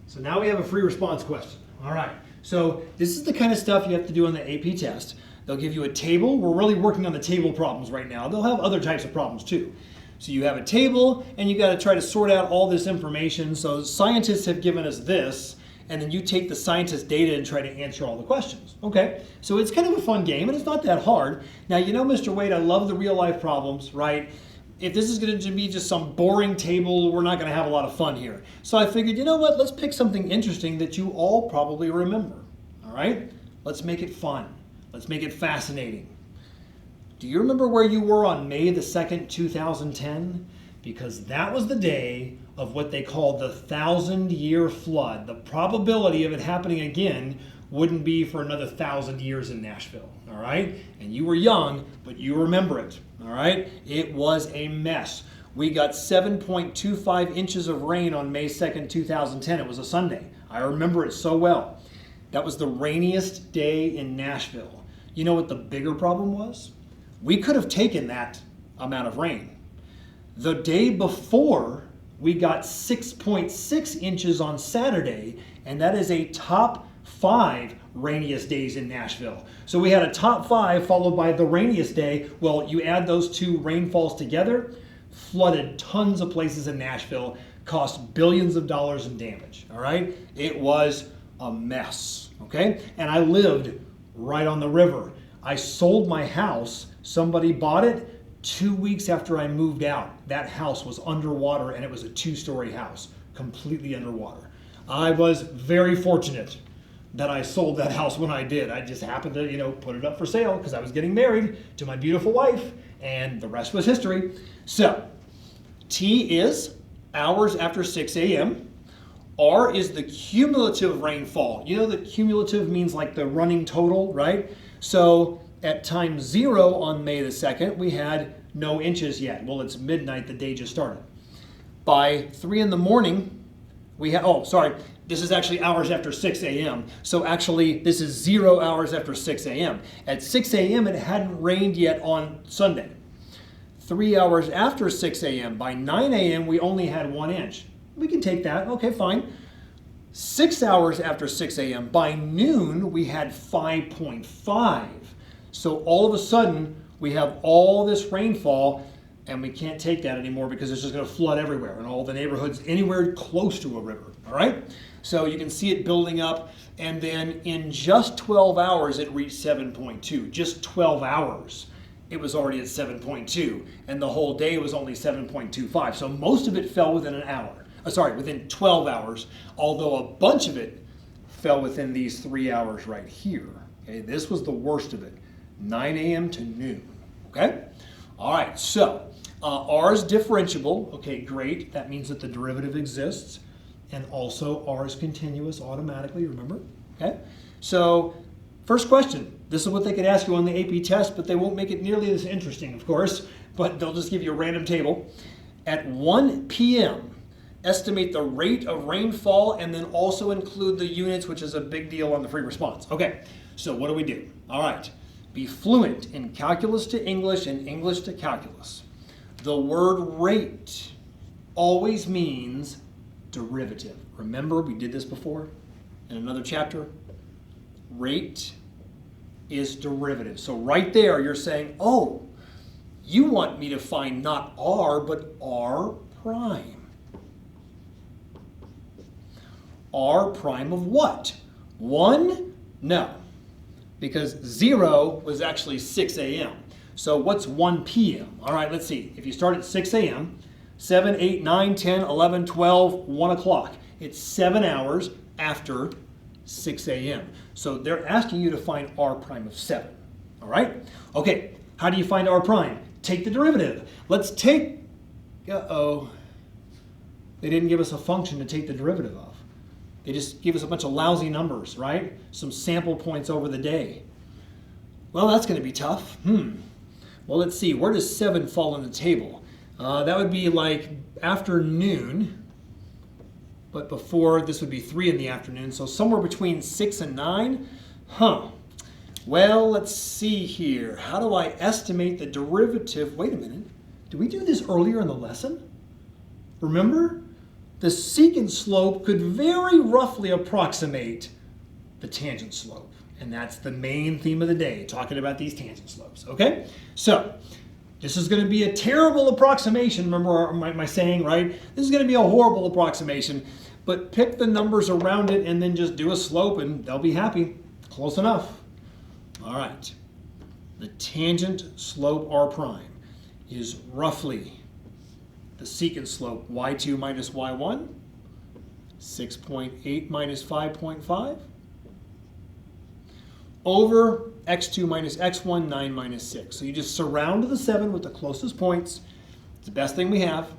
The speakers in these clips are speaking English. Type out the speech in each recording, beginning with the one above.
So now we have a free response question. All right. So this is the kind of stuff you have to do on the AP test. They'll give you a table. We're really working on the table problems right now. They'll have other types of problems too. So you have a table and you got to try to sort out all this information. So scientists have given us this, and then you take the scientist data and try to answer all the questions. Okay, so it's kind of a fun game and it's not that hard. Now, you know, Mr. Wade, I love the real life problems, right? If this is going to be just some boring table, we're not going to have a lot of fun here. So I figured, you know what, let's pick something interesting that you all probably remember. All right, let's make it fun. Let's make it fascinating. Do you remember where you were on May the 2nd, 2010? Because that was the day of what they called the 1,000-year flood. The probability of it happening again wouldn't be for another 1,000 years in Nashville, all right? And you were young, but you remember it, all right? It was a mess. We got 7.25 inches of rain on May 2nd, 2010. It was a Sunday. I remember it so well. That was the rainiest day in Nashville. You know what the bigger problem was? We could have taken that amount of rain. The day before, we got 6.6 inches on Saturday, and that is a top 5 rainiest days in Nashville. So we had a top 5 followed by the rainiest day. Well, you add those two rainfalls together, flooded tons of places in Nashville, cost billions of dollars in damage, all right? It was a mess, okay? And I lived right on the river. I sold my house. Somebody bought it 2 weeks after I moved out. That house was underwater, and it was a 2-story house, completely underwater. I was very fortunate that I sold that house when I did. I just happened to, you know, put it up for sale because I was getting married to my beautiful wife, and the rest was history. So, T is hours after 6 a.m. R is the cumulative rainfall. You know that cumulative means like the running total, right? So at time 0 on May the 2nd, we had no inches yet. Well, it's midnight, the day just started. By 3 in the morning, we had, oh, sorry, this is actually hours after 6 a.m. So actually, this is 0 hours after 6 a.m. At 6 a.m., it hadn't rained yet on Sunday. 3 hours after 6 a.m., by 9 a.m., we only had 1 inch. We can take that, okay, fine. 6 hours after 6 a.m., by noon, we had 5.5. So all of a sudden, we have all this rainfall, and we can't take that anymore because it's just going to flood everywhere in all the neighborhoods anywhere close to a river, all right? So you can see it building up, and then in just 12 hours, it reached 7.2. Just 12 hours, it was already at 7.2, and the whole day was only 7.25. So most of it fell within an hour. Within 12 hours, although a bunch of it fell within these 3 hours right here. Okay, this was the worst of it, 9 a.m. to noon, okay? All right, so R is differentiable. Okay, great. That means that the derivative exists. And also R is continuous automatically, remember? Okay, so first question. This is what they could ask you on the AP test, but they won't make it nearly as interesting, of course, but they'll just give you a random table. At 1 p.m., estimate the rate of rainfall and then also include the units, which is a big deal on the free response. Okay, so what do we do? All right, be fluent in calculus to English and English to calculus. The word rate always means derivative. Remember, we did this before in another chapter. Rate is derivative. So right there, you're saying, oh, you want me to find not R, but R prime. R prime of what? 1? No, because 0 was actually 6 a.m. So what's 1 p.m.? All right, let's see. If you start at 6 a.m., 7, 8, 9, 10, 11, 12, 1 o'clock. It's 7 hours after 6 a.m. So they're asking you to find R prime of 7. All right? Okay, how do you find R prime? Take the derivative. Let's take, they didn't give us a function to take the derivative of. They just give us a bunch of lousy numbers, right? Some sample points over the day. Well, that's going to be tough. Well, let's see. Where does 7 fall in the table? That would be like afternoon, but before this would be 3 in the afternoon. So somewhere between 6 and 9. Well, let's see here. How do I estimate the derivative? Wait a minute. Did we do this earlier in the lesson? Remember? the secant slope could very roughly approximate the tangent slope. And that's the main theme of the day, talking about these tangent slopes, okay? So, this is going to be a terrible approximation. Remember my saying, right? This is going to be a horrible approximation, but pick the numbers around it and then just do a slope and they'll be happy. Close enough. All right. The tangent slope r prime is roughly the secant slope y2 minus y1, 6.8 minus 5.5, over x2 minus x1, 9 minus 6. So you just surround the 7 with the closest points. It's the best thing we have.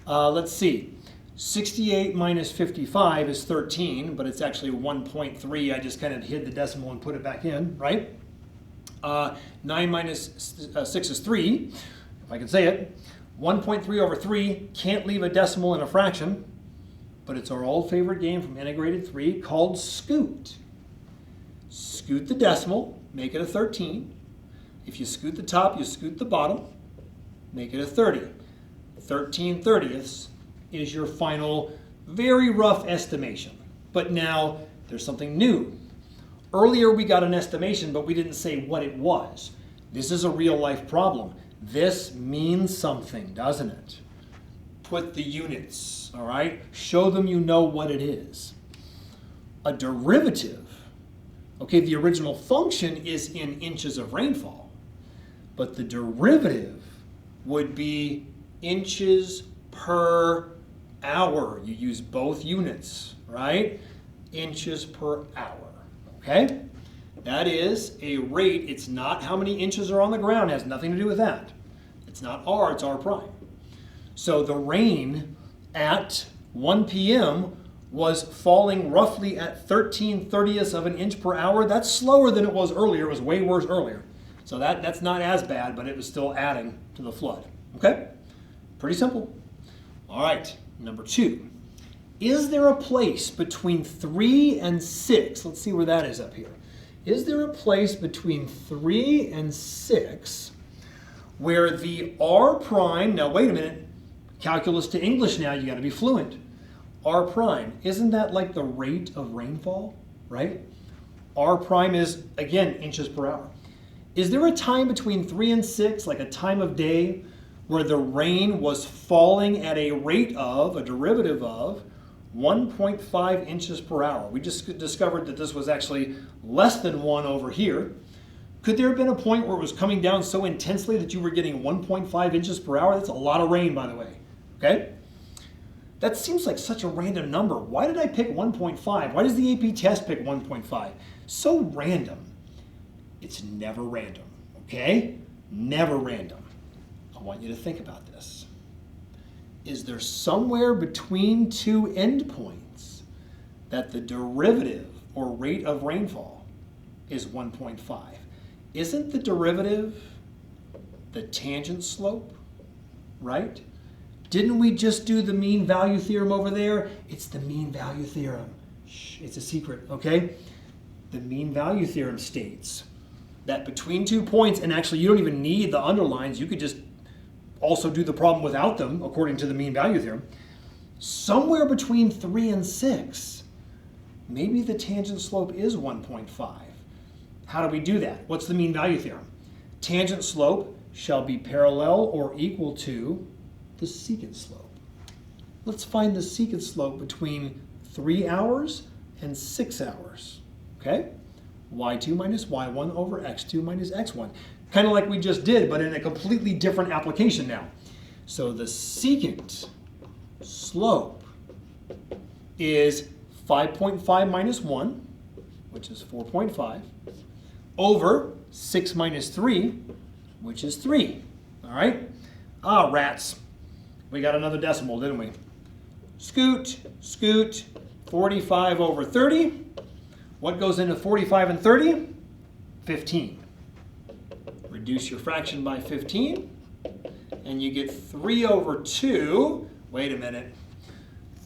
Let's see. 68 minus 55 is 13, but it's actually 1.3. I just kind of hid the decimal and put it back in, right? 9 minus 6 is 3, if I can say it. 1.3 over 3, can't leave a decimal in a fraction, but it's our old favorite game from integrated 3 called scoot. Scoot the decimal, make it a 13. If you scoot the top, you scoot the bottom, make it a 30. 13 thirtieths is your final very rough estimation. But now there's something new. Earlier we got an estimation, but we didn't say what it was. This is a real life problem. This means something, doesn't it? Put the units, all right? Show them you know what it is. A derivative, okay, the original function is in inches of rainfall, but the derivative would be inches per hour. You use both units, right? Inches per hour, okay? That is a rate. It's not how many inches are on the ground. It has nothing to do with that. It's not r, it's r prime. So the rain at 1 p.m. was falling roughly at 13/30ths of an inch per hour. That's slower than it was earlier. It was way worse earlier. So that's not as bad, but it was still adding to the flood. Okay? Pretty simple. All right, number 2. Is there a place between 3 and 6? Let's see where that is up here. Is there a place between 3 and 6 where the r prime, now wait a minute, calculus to English now, you got to be fluent. R prime, isn't that like the rate of rainfall, right? R prime is, again, inches per hour. Is there a time between 3 and 6, like a time of day, where the rain was falling at a rate of, a derivative of, 1.5 inches per hour? We just discovered that this was actually less than 1 over here. Could there have been a point where it was coming down so intensely that you were getting 1.5 inches per hour? That's a lot of rain, by the way, okay? That seems like such a random number. Why did I pick 1.5? Why does the AP test pick 1.5? So random. It's never random, okay? Never random. I want you to think about this. Is there somewhere between 2 endpoints that the derivative or rate of rainfall is 1.5? Isn't the derivative the tangent slope, right? Didn't we just do the mean value theorem over there? It's the mean value theorem. Shh, it's a secret, okay? The mean value theorem states that between 2 points, and actually you don't even need the underlines, you could just also do the problem without them, according to the mean value theorem. Somewhere between 3 and 6, maybe the tangent slope is 1.5. How do we do that? What's the mean value theorem? Tangent slope shall be parallel or equal to the secant slope. Let's find the secant slope between 3 hours and 6 hours, okay? y2 minus y1 over x2 minus x1. Kind of like we just did, but in a completely different application now. So the secant slope is 5.5 minus 1, which is 4.5, over 6 minus 3, which is 3. All right? Ah, rats. We got another decimal, didn't we? Scoot, scoot, 45 over 30. What goes into 45 and 30? 15. Reduce your fraction by 15, and you get 3 over 2. Wait a minute.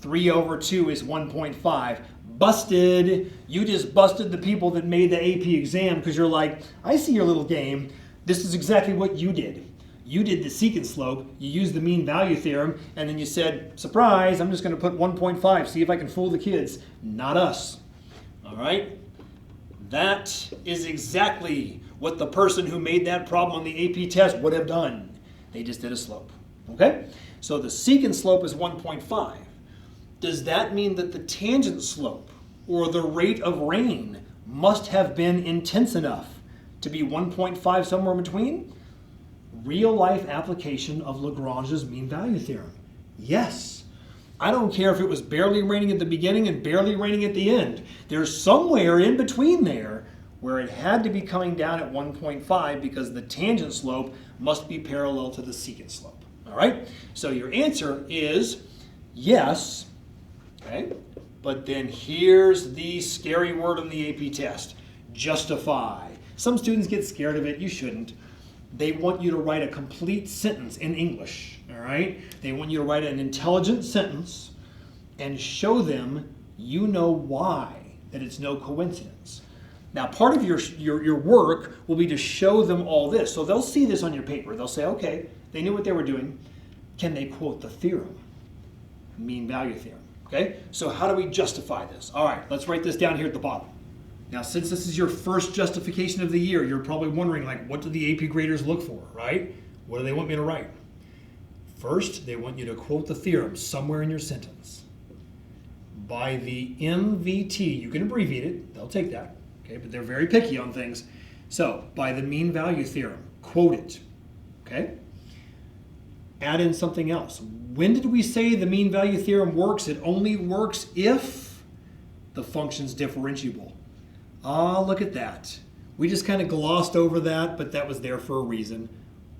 3 over 2 is 1.5. Busted. You just busted the people that made the AP exam because you're like, I see your little game. This is exactly what you did. You did the secant slope, you used the mean value theorem, and then you said, surprise, I'm just going to put 1.5, see if I can fool the kids. Not us. All right? That is exactly what the person who made that problem on the AP test would have done. They just did a slope. Okay? So the secant slope is 1.5. Does that mean that the tangent slope or the rate of rain must have been intense enough to be 1.5 somewhere in between? Real life application of Lagrange's mean value theorem. Yes. I don't care if it was barely raining at the beginning and barely raining at the end. There's somewhere in between there where it had to be coming down at 1.5 because the tangent slope must be parallel to the secant slope. All right? So your answer is yes. Okay? But then here's the scary word on the AP test. Justify. Some students get scared of it. You shouldn't. They want you to write a complete sentence in English. All right? They want you to write an intelligent sentence and show them you know why, that it's no coincidence. Now, part of your work will be to show them all this. So they'll see this on your paper. They'll say, okay, they knew what they were doing. Can they quote the theorem? Mean value theorem. Okay? So how do we justify this? All right, let's write this down here at the bottom. Now, since this is your first justification of the year, you're probably wondering, like, what do the AP graders look for, right? What do they want me to write? First, they want you to quote the theorem somewhere in your sentence. By the MVT, you can abbreviate it, they'll take that, okay? But they're very picky on things. So, by the mean value theorem, quote it, okay? Add in something else. When did we say the mean value theorem works? It only works if the function's differentiable. Ah, look at that. We just kind of glossed over that, but that was there for a reason.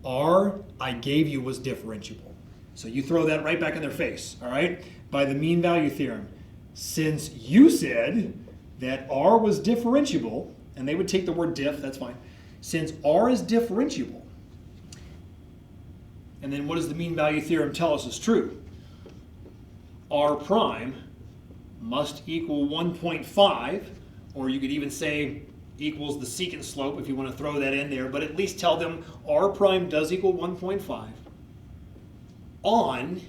R, I gave you, was differentiable. So you throw that right back in their face, all right? By the mean value theorem. Since you said that R was differentiable, and they would take the word diff, that's fine. Since R is differentiable, and then what does the mean value theorem tell us is true? R prime must equal 1.5, or you could even say equals the secant slope if you want to throw that in there, but at least tell them R prime does equal 1.5 on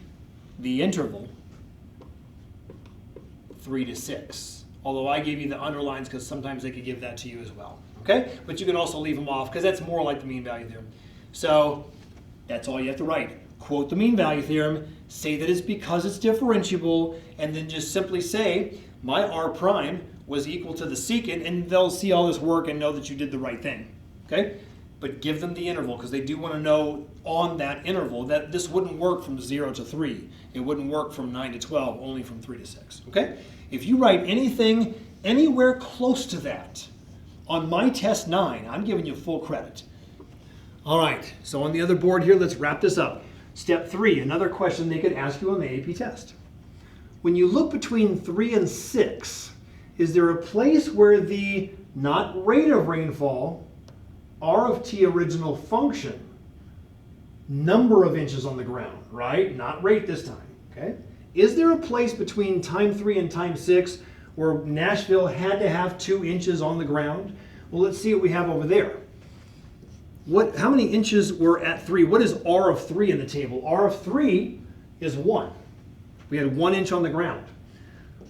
the interval 3 to 6. Although I gave you the underlines because sometimes they could give that to you as well. Okay? But you can also leave them off because that's more like the mean value theorem. So that's all you have to write. Quote the mean value theorem, say that it's because it's differentiable, and then just simply say my R prime was equal to the secant, and they'll see all this work and know that you did the right thing. Okay? But give them the interval because they do want to know on that interval that this wouldn't work from 0 to 3. It wouldn't work from 9 to 12, only from 3 to 6. Okay? If you write anything anywhere close to that on my test 9, I'm giving you full credit. All right, so on the other board here, let's wrap this up. Step 3, another question they could ask you on the AP test. When you look between 3 and 6, is there a place where the not rate of rainfall, R of t original function, number of inches on the ground, right? Not rate this time, okay? Is there a place between time 3 and time 6 where Nashville had to have 2 inches on the ground? Well, let's see what we have over there. How many inches were at 3? What is R of 3 in the table? R of 3 is 1. We had 1 inch on the ground.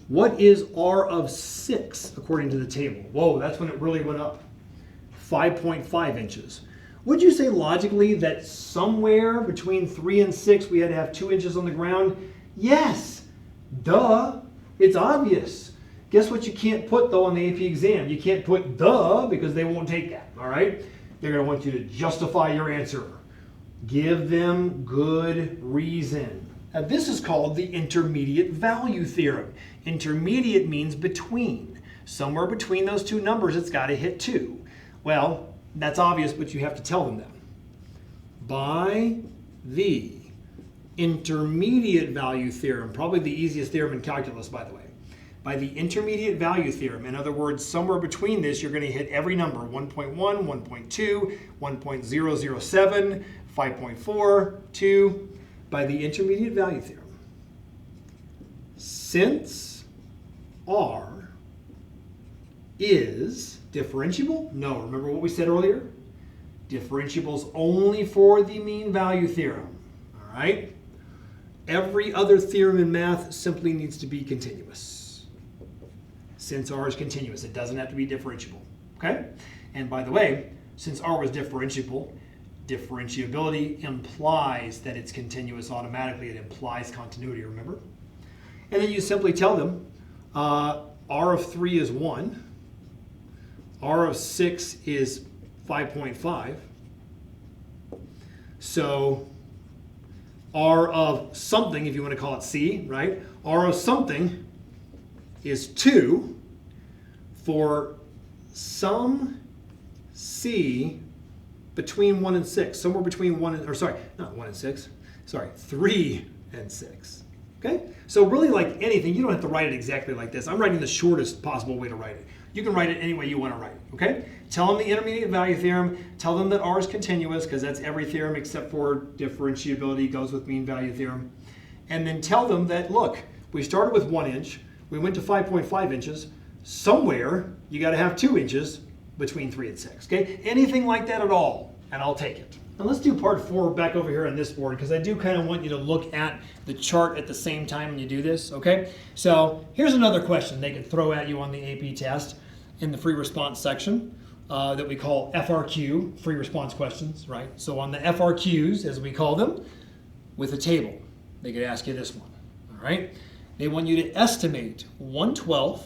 What is R of 6 according to the table? Whoa, that's when it really went up. 5.5 inches. Would you say logically that somewhere between 3 and 6 we had to have 2 inches on the ground? Yes. Duh. It's obvious. Guess what you can't put though on the AP exam? You can't put duh because they won't take that, all right? They're going to want you to justify your answer. Give them good reason. Now this is called the intermediate value theorem. Intermediate means between. Somewhere between those two numbers it's got to hit 2. Well, that's obvious, but you have to tell them that. By the intermediate value theorem, probably the easiest theorem in calculus, by the way. By the intermediate value theorem, in other words, somewhere between this, you're going to hit every number, 1.1, 1.2, 1.007, 5.4, 2. By the intermediate value theorem, since R is differentiable? No, remember what we said earlier? Differentiables only for the mean value theorem. All right? Every other theorem in math simply needs to be continuous. Since R is continuous, it doesn't have to be differentiable. Okay? And by the way, since R was differentiable, differentiability implies that it's continuous automatically. It implies continuity, remember? And then you simply tell them R of 3 is 1, R of 6 is 5.5. So R of something, if you want to call it C, right? R of something is 2 for some C between 1 and 6. Somewhere between 1 and, or sorry, not 1 and 6. Sorry, 3 and 6. Okay? So really, like anything, you don't have to write it exactly like this. I'm writing the shortest possible way to write it. You can write it any way you want to write it, okay? Tell them the intermediate value theorem. Tell them that R is continuous, because that's every theorem except for differentiability goes with mean value theorem. And then tell them that, look, we started with 1 inch. We went to 5.5 inches. Somewhere, you got to have 2 inches between 3 and 6, okay? Anything like that at all, and I'll take it. Now let's do part 4 back over here on this board, because I do kind of want you to look at the chart at the same time when you do this, okay? So here's another question they could throw at you on the AP test in the free response section that we call FRQ, free response questions, right? So on the FRQs, as we call them, with a table, they could ask you this one, all right? They want you to estimate 1/12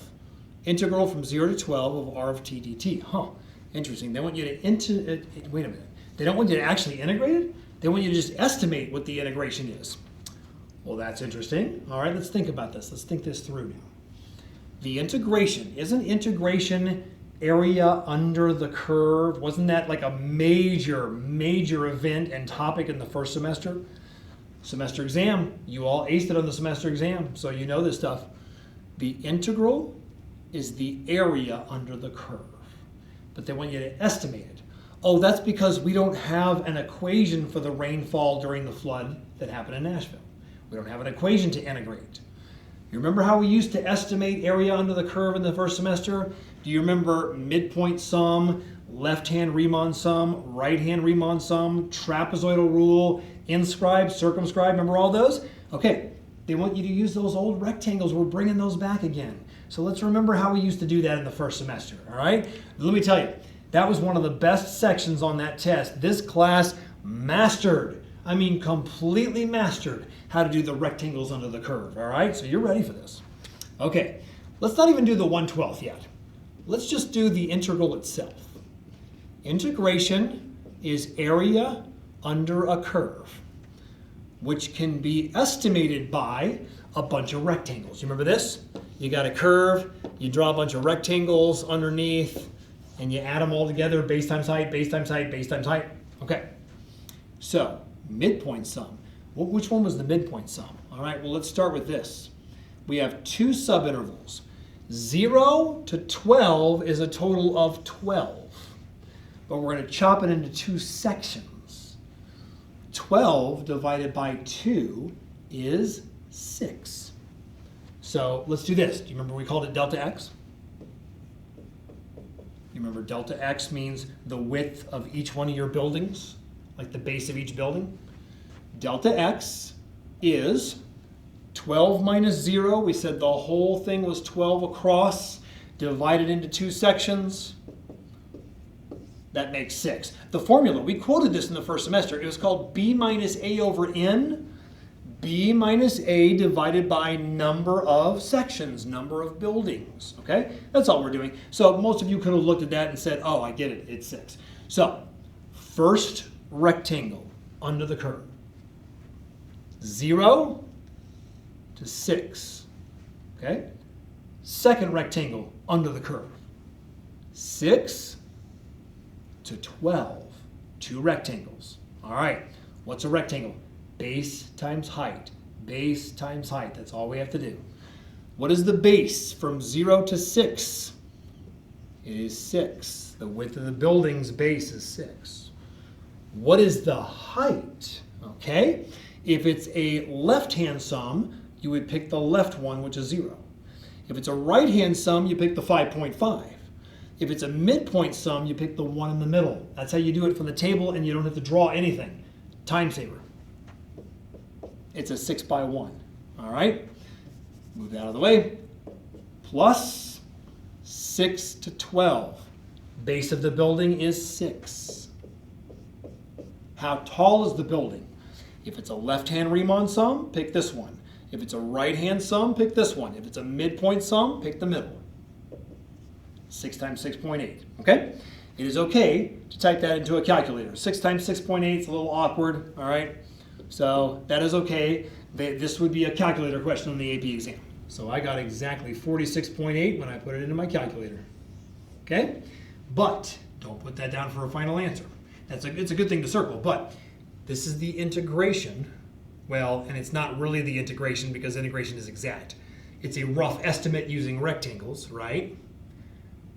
integral from 0 to 12 of R of t dt. Huh, interesting. They want you to, wait a minute. They don't want you to actually integrate it. They want you to just estimate what the integration is. Well, that's interesting. All right, let's think about this. Let's think this through now. The integration, isn't integration area under the curve? Wasn't that like a major event and topic in the first semester? Semester exam, you all aced it on the semester exam, so you know this stuff. The integral is the area under the curve, but they want you to estimate it. Oh, that's because we don't have an equation for the rainfall during the flood that happened in Nashville. We don't have an equation to integrate. You remember how we used to estimate area under the curve in the first semester? Do you remember midpoint sum, left-hand Riemann sum, right-hand Riemann sum, trapezoidal rule, inscribe, circumscribe? Remember all those? Okay, they want you to use those old rectangles. We're bringing those back again. So let's remember how we used to do that in the first semester, all right? Let me tell you, that was one of the best sections on that test. This class mastered, I mean completely mastered, how to do the rectangles under the curve, all right? So you're ready for this. Okay, let's not even do the 1/12 yet. Let's just do the integral itself. Integration is area under a curve, which can be estimated by a bunch of rectangles. You remember this? You got a curve, you draw a bunch of rectangles underneath, and you add them all together, base times height, base times height, base times height. Okay, so midpoint sum. Well, which one was the midpoint sum? All right, well, let's start with this. We have 2 subintervals. 0 to 12 is a total of 12, but we're going to chop it into 2 sections. 12 divided by 2 is 6. So let's do this. Do you remember we called it delta x? You remember delta x means the width of each one of your buildings, like the base of each building. Delta x is 12 minus 0. We said the whole thing was 12 across, divided into 2 sections. That makes 6. The formula, we quoted this in the first semester. It was called b minus a over n. B minus a divided by number of sections, number of buildings, okay? That's all we're doing. So most of you could have looked at that and said, oh, I get it, it's 6. So first rectangle under the curve, 0 to 6, okay? Second rectangle under the curve, 6 to 12, 2 rectangles. All right, what's a rectangle? Base times height, base times height. That's all we have to do. What is the base from 0 to 6? It is 6. The width of the building's base is 6. What is the height? Okay, if it's a left-hand sum, you would pick the left one, which is 0. If it's a right-hand sum, you pick the 5.5. If it's a midpoint sum, you pick the one in the middle. That's how you do it from the table, and you don't have to draw anything. Time saver. It's a 6 by 1. All right? Move that out of the way. Plus 6 to 12. Base of the building is 6. How tall is the building? If it's a left-hand Riemann sum, pick this one. If it's a right-hand sum, pick this one. If it's a midpoint sum, pick the middle. 6 times 6.8, okay? It is okay to type that into a calculator. 6 times 6.8 is a little awkward, all right? So that is okay. This would be a calculator question on the AP exam. So I got exactly 46.8 when I put it into my calculator, okay? But don't put that down for a final answer. It's a good thing to circle, but this is the integration. Well, and it's not really the integration because integration is exact. It's a rough estimate using rectangles, right?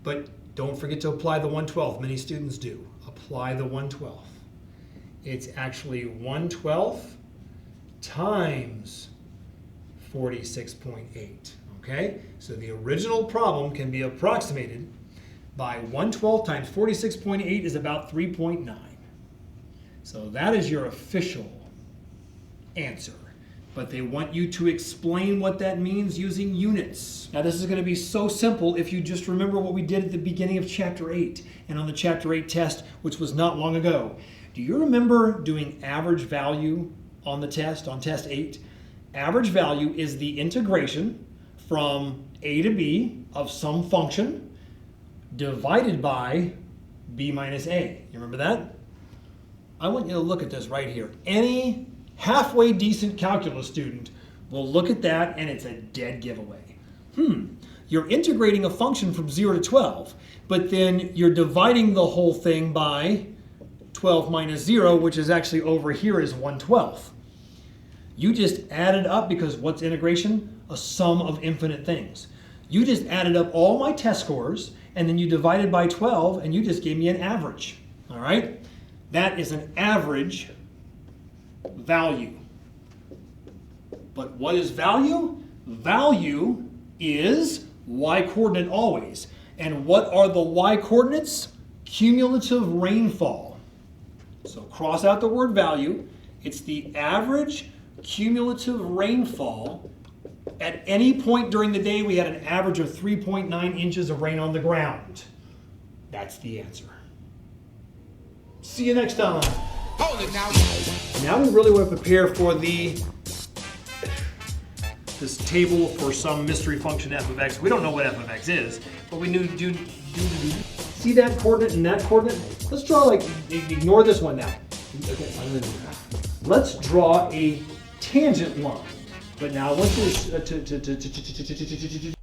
But don't forget to apply the 1/12. Many students do. Apply the 1/12. It's actually 1/12 times 46.8, okay? So the original problem can be approximated by 1/12 times 46.8 is about 3.9. So that is your official answer. But they want you to explain what that means using units. Now this is going to be so simple if you just remember what we did at the beginning of Chapter 8 and on the Chapter 8 test, which was not long ago. Do you remember doing average value on the test, on Test 8? Average value is the integration from a to b of some function divided by b minus a. You remember that? I want you to look at this right here. Any halfway decent calculus student will look at that and it's a dead giveaway. You're integrating a function from 0 to 12, but then you're dividing the whole thing by 12 minus 0, which is actually over here is 1/12. You just added up, because what's integration? A sum of infinite things. You just added up all my test scores and then you divided by 12 and you just gave me an average. All right? That is an average value. But what is value? Value is y-coordinate always. And what are the y-coordinates? Cumulative rainfall. So cross out the word value. It's the average cumulative rainfall. At any point during the day, we had an average of 3.9 inches of rain on the ground. That's the answer. See you next time. Hold it now. Now we really want to prepare for this table for some mystery function f of x. We don't know what f of x is, but we do see that coordinate and that coordinate. Let's draw, like, ignore this one now. Okay, I'm gonna do that. Let's draw a tangent line. But now I want you to